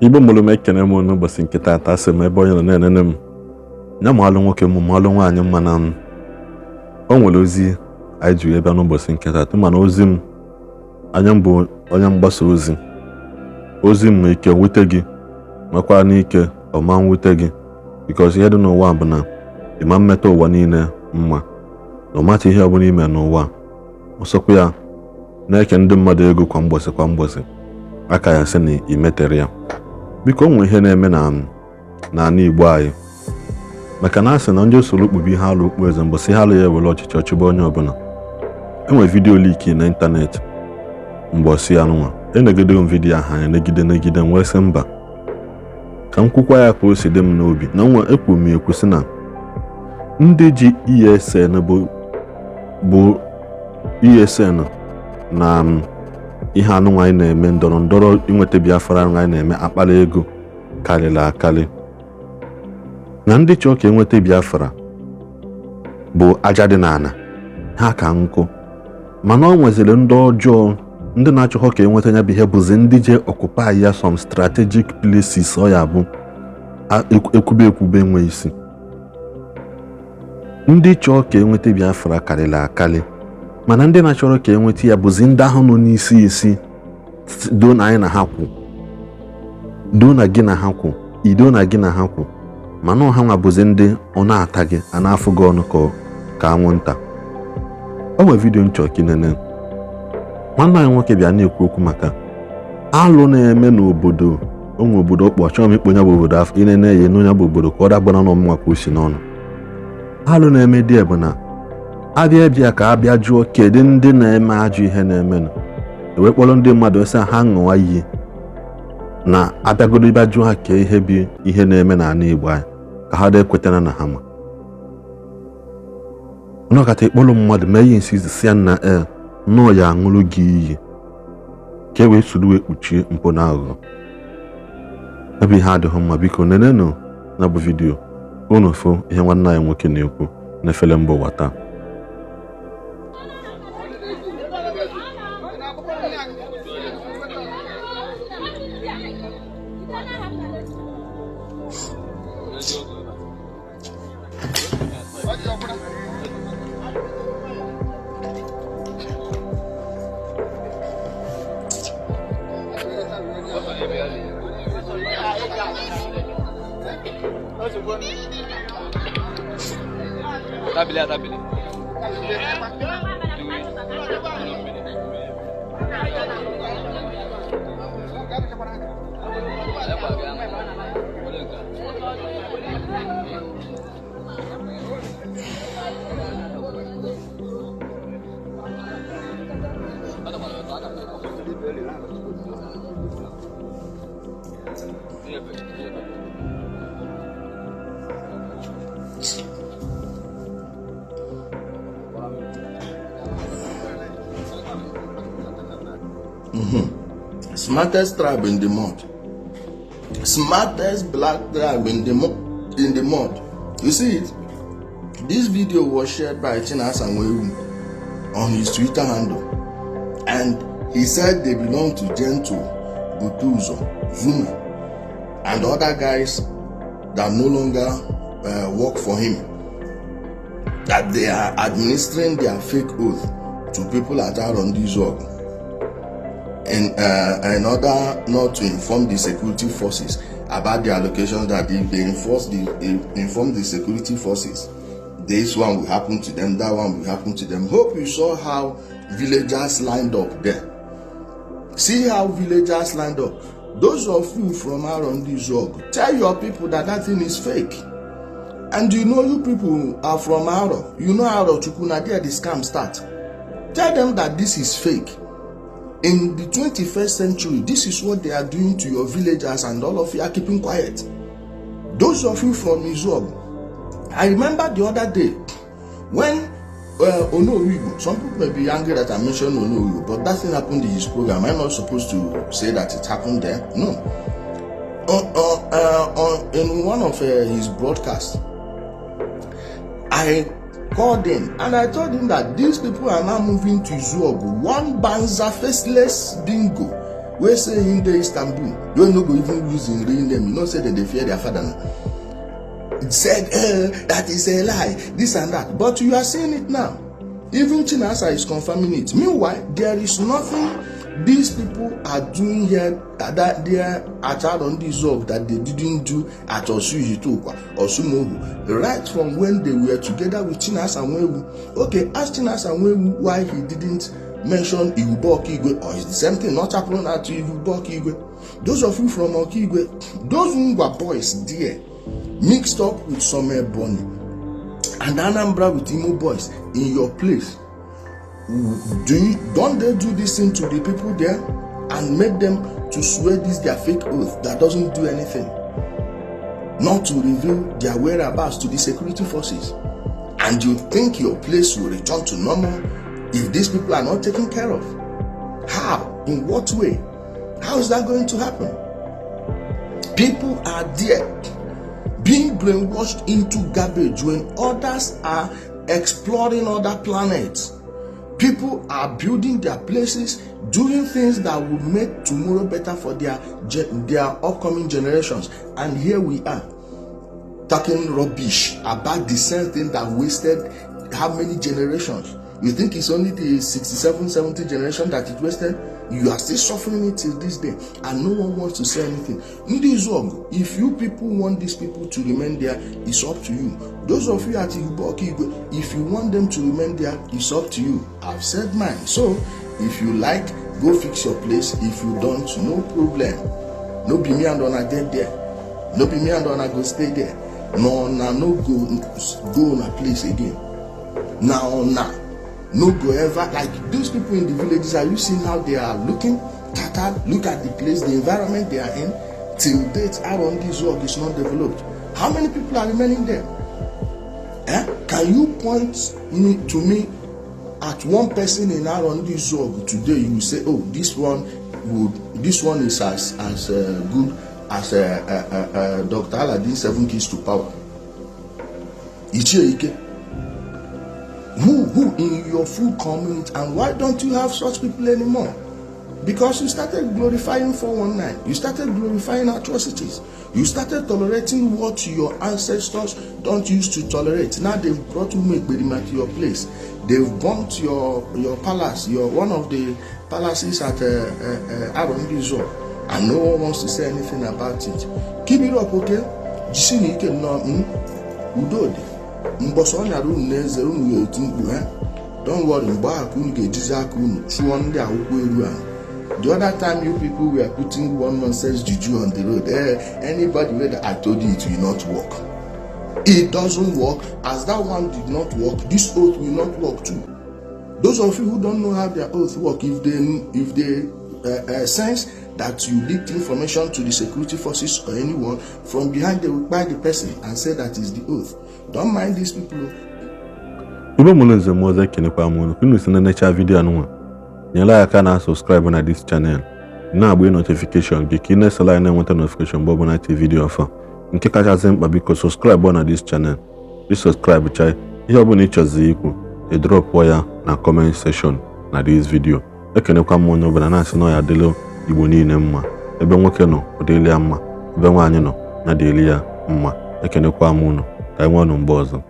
Igbo mụrụ m ekene m n'ụbọchị nke taata asị m ebe onye nọ na-enene m nya ma alụ nwoke m ma alụ nwaanyị mma na m o nwere ozi anyị ji ebe n'ụbọchị nke taata mana ozi m anya m bụ onye mgbasa ozi m ike nwute gị makwa n'ike ọma nwute gị because ihe dị n'ụwa bụ na ịma mmeta ụwa niile mma na ọmacha ihe ọbụla ime n'ụwa ọsọkwa ya na-eke ndị mmadụ ego kwa mgbọsị aka ya sị na imetere ya biko o nwere ihe na-eme na Igbo anyị maka na asị na ndị usoro okpukpe ihe alụ okpu eze mbọsị ha alụ ya ewere ọchịchị ọchịgba onye ọbụla enwere vidiyo liki na ịntanetị mbọsị anụnwa enegide m vidiyo ahụ anya negide nwee sị mba ka m kwukwa ya ka o si dị m n'obi na nwa ekwu m ekwu sị na ndị ji ESN bụ ESN na ihe anụnwa anyị na-eme ndọrọ inweta Biafra anụnwa anyị na-eme akpala ego karịrị akarị na ndị chọọ ka enweta Biafra bụ aja dị n'ala ha ka nkụ mana ọ nweziri ndị ọjọọ ndị na-achọghọ ka enweta ya bụ ihe bụzi ndị je occupy ya some strategic places ọ ya bụ ekwube enwe isi ndị chọọ ka enweta Biafra karịrị akarị mana ndị na-achọrọ ka enweta ya bụzi ndị ahụ nọ n'isi isi do na anyị na ha kwụ do na gị na ha kwụ ido na gị na ha kwụ mana ọha nwa bụzi ndị ọ na-ata gị a na-afụ gị ọnụ ka anwụnta. O nwere vidiyo nchọ kinene nwanne anyị nwoke bịa na-ekwu okwu maka alụ na-eme n'obodo onwe obodo ọkpọ chọọ m ikponye bụ obodo afọ inene ya n'onye bụ obodo ka ọ dagbana n'ọmụnwa ka o si n'ọnụ alụ na-eme dị bụ na abịa ka abịa jụọ kedu ndị na-eme ajọ ihe na-emenụ ewekpọrọ ndị mmadụ ese ha ṅụwa iyi na abịagodo ịbịa jụọ ha kee ihe bụ ihe na-eme n'ala Igbo anyị ka ha na-ekwetara na ha ma n'ọkata ịkpọrọ mmadụ mee ihe nsizi si ya na nnọọ ya aṅụrụ gị iyi ka e wee suru wee kpuchie mpụ na aghụghọ ebe ihe adịghị mma biko nenenụ na bụ vidiyo unu fụ ihe nwanne anyị nwoke na-ekwu n'efere mba ụwa taa. Tabile. Smartest tribe in the mud. Smartest black tribe in the mud. You see it? This video was shared by Chinas Anwewu on his Twitter handle, and he said they belong to Gento, Butuzo, Zuma, and other guys that no longer work for him. That they are administering their fake oath to people at Ndi Igbo. In order not to inform the security forces about the allocations, that if they inform the security forces, this one will happen to them, that one will happen to them. Hope you saw how villagers lined up there. See how villagers lined up. Those of you from Ndi Igbo, tell your people that thing is fake. And you know you people are from Aro. You know Aro Chukuna, there the scam start. Tell them that this is fake. In the 21st century, this is what they are doing to your villagers, and all of you are keeping quiet. Those of you from Izob, I remember the other day when Igbo, some people may be angry that I mentioned Igbo, but that thing happened in his program. I'm not supposed to say that it happened there. No. In one of his broadcasts, I called him and I told him that these people are now moving to Izuogu. One Banza faceless dingo we say in the Istanbul, you no go even use in real name. You know, say that they fear their father. It said that is a lie, this and that. But you are seeing it now. Even Chinasa is confirming it. Meanwhile, there is nothing these people are doing here that they are at on this job that they didn't do at Osuyitokwa or Sumohu. Right from when they were together with Chinasa Nwewu. Okay, ask Chinasa Nwewu why he didn't mention Igbo Okigwe, or is the same thing not happening at Igbo Okigwe? Those of you from Okigwe, those Ngwa boys there, mixed up with some Ebonyi and Anambra with Imo boys in your place. Don't they do this thing to the people there and make them to swear this their fake oath that doesn't do anything, not to reveal their whereabouts to the security forces? And you think your place will return to normal if these people are not taken care of? How? In what way? How is that going to happen? People are there being brainwashed into garbage when others are exploring other planets. People are building their places, doing things that will make tomorrow better for their upcoming generations. And here we are talking rubbish about the same thing that wasted how many generations? You think it's only the 67, 70 generation that it wasted? You are still suffering it till this day, and no one wants to say anything. Ndi Igbo, if you people want these people to remain there, it's up to you. Those of you at Igbo, if you want them to remain there, it's up to you. I've said mine. So, if you like, go fix your place. If you don't, no problem. No be me and Donna get there. No be me and Donna go stay there. No go on a place again. Now. No go ever, like those people in the villages, are you seeing how they are looking? Look at the place, the environment they are in. Till date, around this work is not developed. How many people are remaining there? Can you point to me at one person in around this work today? You will say, oh, this one is as good as Dr. Aladdin 7 keys to power. Ishi. Who in your full community? And why don't you have such people anymore? Because you started glorifying 419. You started glorifying atrocities. You started tolerating what your ancestors don't used to tolerate. Now they've brought Umekberima to your place. They've burnt your palace, one of the palaces at Arondizo, and no one wants to say anything about it. Keep it up, okay? Udode. Don't worry, the other time you people were putting one nonsense juju on the road, anybody that I told you it will not work. It doesn't work. As that one did not work, this oath will not work too. Those of you who don't know how their oath work, if they sense that you leaked information to the security forces or anyone, from behind they will buy the person and say that is the oath. Don't mind these people. Igbo mulunze moza kenekwa munu kunu sina necha video anwa. Nyala aka na subscribe na this channel. Na agbe notification gi kine sala na nweta notification Bobble na video afa. Nke kacha zempa biko subscribe na this channel. This subscribe chai. Ihe obu ni chozi ikwu. E drop ya na comment section na this video. Ekenekwa munu bana na sino ya delo Igbo niile mma. Ebe nwoke no odeli ya mma. Ebe nwaanyị no na deli ya mma. Ekenekwa munu. Ka enwe ọnụ mgbe ọzọ.